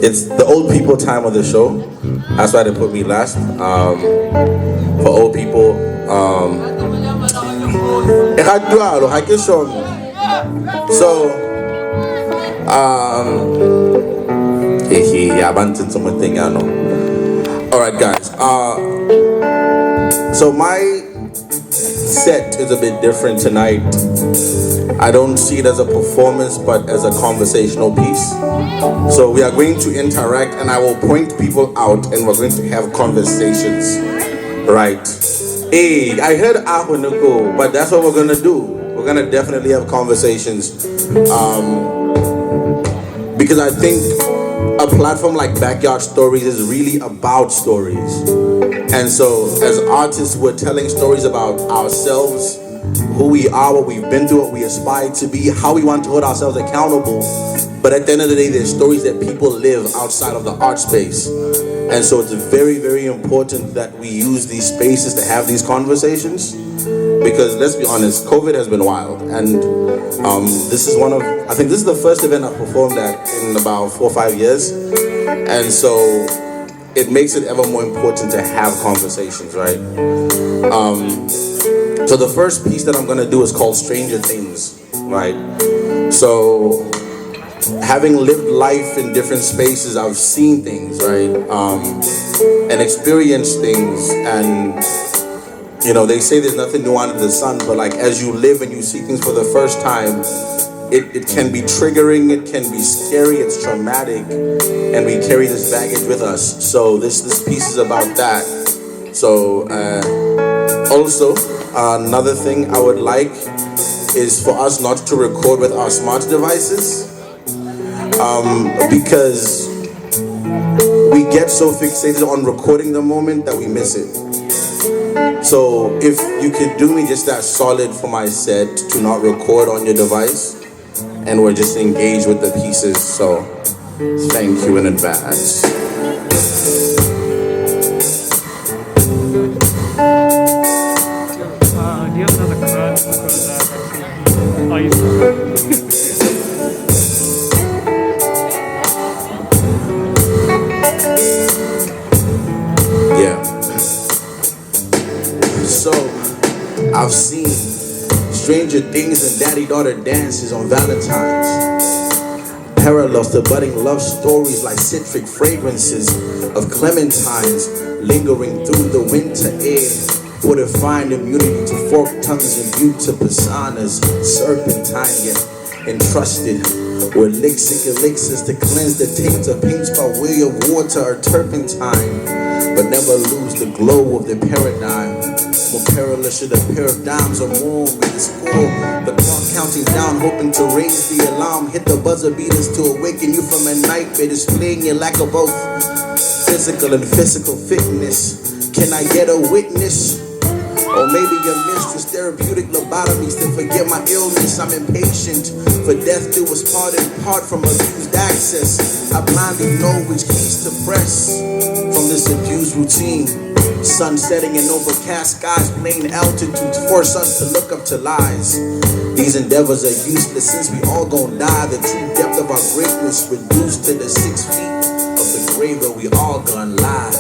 It's the old people time of the show. That's why they put me last. For old people, alright guys, so my set is a bit different tonight. I don't see it as a performance but as a conversational piece. So we are going to interact and I will point people out and we're going to have conversations. Right. Hey, I heard Ahunuko, but that's what we're gonna do. We're gonna definitely have conversations. Because I think a platform like Backyard Stories is really about stories. And so as artists, we're telling stories about ourselves, who we are, what we've been through, what we aspire to be, how we want to hold ourselves accountable. But at the end of the day, there's stories that people live outside of the art space. And so it's very, very important that we use these spaces to have these conversations. Because let's be honest, COVID has been wild. And this is I think this is the first event I've performed at in about 4 or 5 years. And so it makes it ever more important to have conversations, right? So the first piece that I'm gonna do is called Stranger Things, right? So having lived life in different spaces, I've seen things, right? And experienced things, and you know, they say there's nothing new under the sun, but like as you live and you see things for the first time, it can be triggering, it can be scary, it's traumatic, and we carry this baggage with us. So this piece is about that. So also another thing I would like is for us not to record with our smart devices, because we get so fixated on recording the moment that we miss it. So if you could do me just that solid for my set to not record on your device, and we're just engaged with the pieces. So thank you in advance. Do you have another card? Yeah. So I've seen Stranger Things and daddy-daughter dances on Valentine's. Parallels to budding love stories like citric fragrances of clementines lingering through the winter air. Fortifying immunity to forked tongues imbued to personas, serpentine yet entrusted with lixic elixirs to cleanse the taints of pinks by way of water or turpentine, but never lose the glow of the paradigm. More perilous should a pair of dimes or more with the score. The clock counting down, hoping to raise the alarm. Hit the buzzer beaters to awaken you from a nightmare, displaying your lack of both physical and physical fitness. Can I get a witness? Or maybe your mistress, therapeutic lobotomies to forget my illness. I'm impatient for death do us part and part from abused access. I blindly know which keys to press from this abused routine. Sun setting and overcast skies, plain altitudes force us to look up to lies. These endeavors are useless since we all gon' die. The true depth of our greatness reduced to the 6 feet of the grave where we all gonna lie.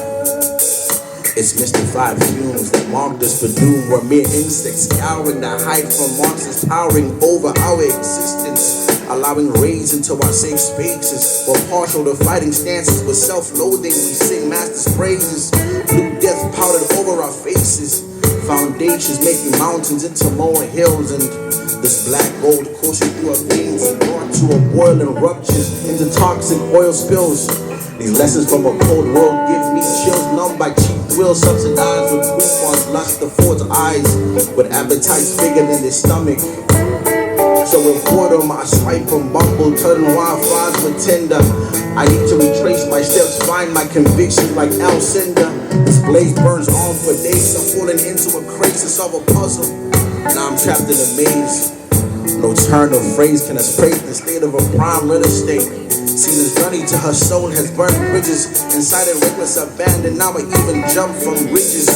It's mystified fumes that marked us for doom. We're mere insects scouring the height from monsters towering over our existence, allowing raids into our safe spaces. We're partial to fighting stances with self-loathing. We sing masters' praises, blue death powdered over our faces. Foundations making mountains into more hills, and this black gold coursing through our veins and brought to a boiling ruptures into toxic oil spills. These lessons from a cold world give me chills, numb by cheap thrills, subsidized with coupons, lust affords eyes with appetites bigger than their stomach. So with boredom, I swipe and bumble, turning wildfires with tender. I need to retrace my steps, find my convictions like Al Cinder. This blaze burns on for days, I'm falling into a crisis of a puzzle. Now I'm trapped in a maze. No turn of phrase can assuage the state of a prime real estate. See, this journey to her soul has burned bridges inside a reckless abandon. Now I even jump from bridges.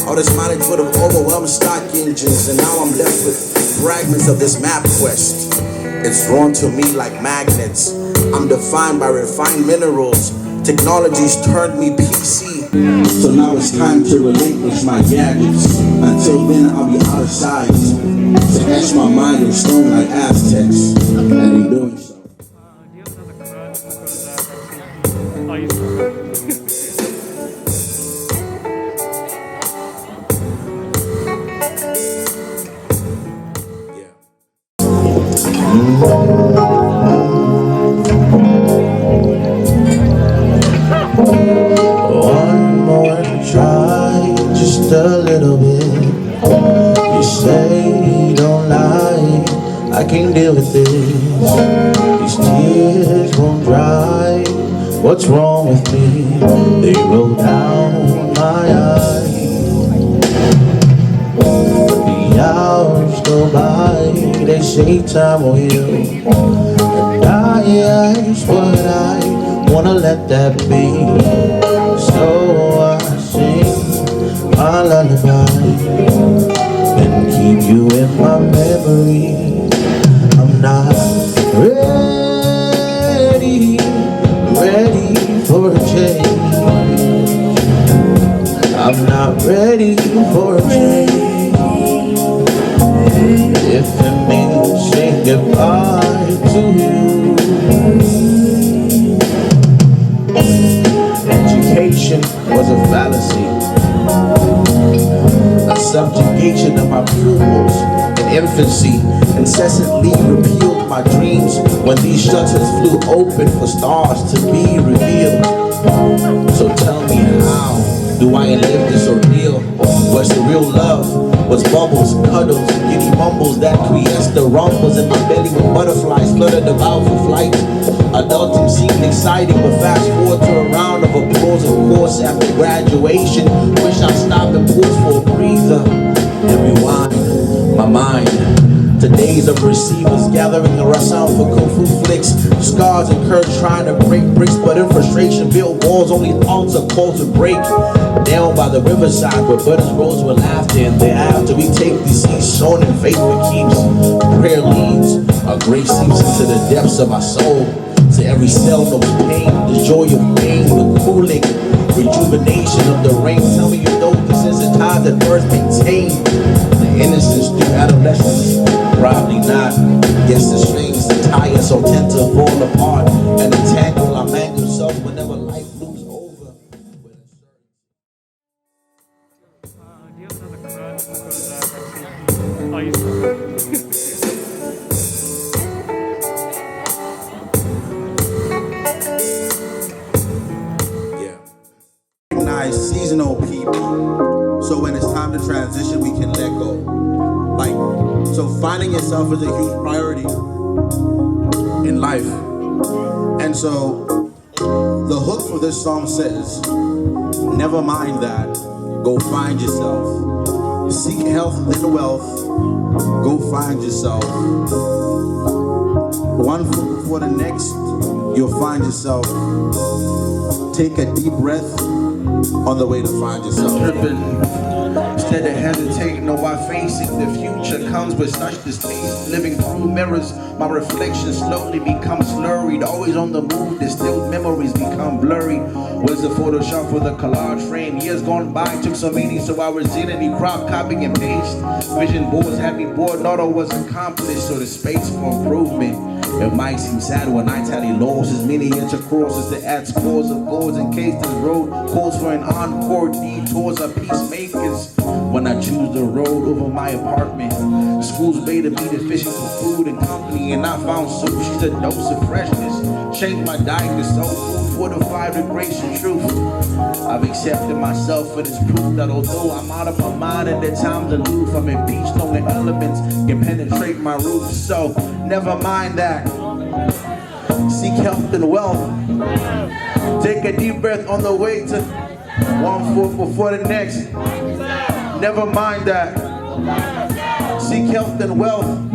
All this mileage would have overwhelmed stock engines, and now I'm left with fragments of this map quest. It's drawn to me like magnets. I'm defined by refined minerals. Technology's turned me PC. So now it's time to relinquish my gadgets. Until then I'll be out of sight. To etch my mind in stone like Aztecs. And in doing so, one more try, just a little bit. You say you don't lie, I can't deal with this. These tears won't dry. What's wrong with me? They roll down my eyes. The hours go by, they say time will heal. And I ask what I wanna let that be. So I sing my lullaby and keep you in my memory. I'm not ready for a change. I'm not ready for a change. If it means saying goodbye to you. Education was a fallacy, a subjugation of my pupils in infancy. Incessantly repealed my dreams when these shutters flew open for stars to be revealed. So tell me, how do I live this ordeal? What's the real love? What's bubbles, cuddles, giddy mumbles that quiesce the rumbles in my belly with butterflies fluttered about for flight? Adulting seemed exciting, but fast forward to a round of applause, of course, after graduation. Wish I stopped and paused for a breather and rewind my mind to days of receivers gathering a sound for kung fu flicks. Scars and curves trying to break bricks, but in frustration built walls only altar called to break. Down by the riverside where brothers rose with laughter, and thereafter we take these seeds sown in faith that keeps. Prayer leads, our grace seeps into the depths of our soul. To every cell knows pain, the joy of pain, the cooling, rejuvenation of the rain. Tell me you know this is a time that birds maintain. The innocence through adolescence, probably not. Yes, the strings that tie us all tend to fall apart and entangle our mangled selves whenever life moves over. recognize seasonal people. So when it's time to transition, we can let go. Like, so finding yourself is a huge priority in life. And so the hook for this song says, never mind that, go find yourself. Seek health and wealth, go find yourself. One foot before the next, you'll find yourself. Take a deep breath on the way to find yourself. Instead of hesitating or why facing the future comes with such distaste. Living through mirrors, my reflection slowly becomes slurried. Always on the move, distilled memories become blurry. Where's the Photoshop for the collage frame? Years gone by, took some meaning, so I resilently crop, copy and paste. Vision boards had me bored, not all was accomplished, so the space for improvement. It might seem sad when I tally losses, many intercourses to add scores of goals in case this road calls for an encore. Detours are peacemakers when I choose the road over my apartment. Schools made me deficient for food and company, and I found sushi's a dose of freshness. Changed my diet to soul food, fortified with grace and truth. I've accepted myself for this proof that although I'm out of my mind and at times aloof, I'm impeached on the elements can penetrate my roots. So never mind that. Seek health and wealth. Take a deep breath on the way to one foot before the next. Never mind that. Seek health and wealth.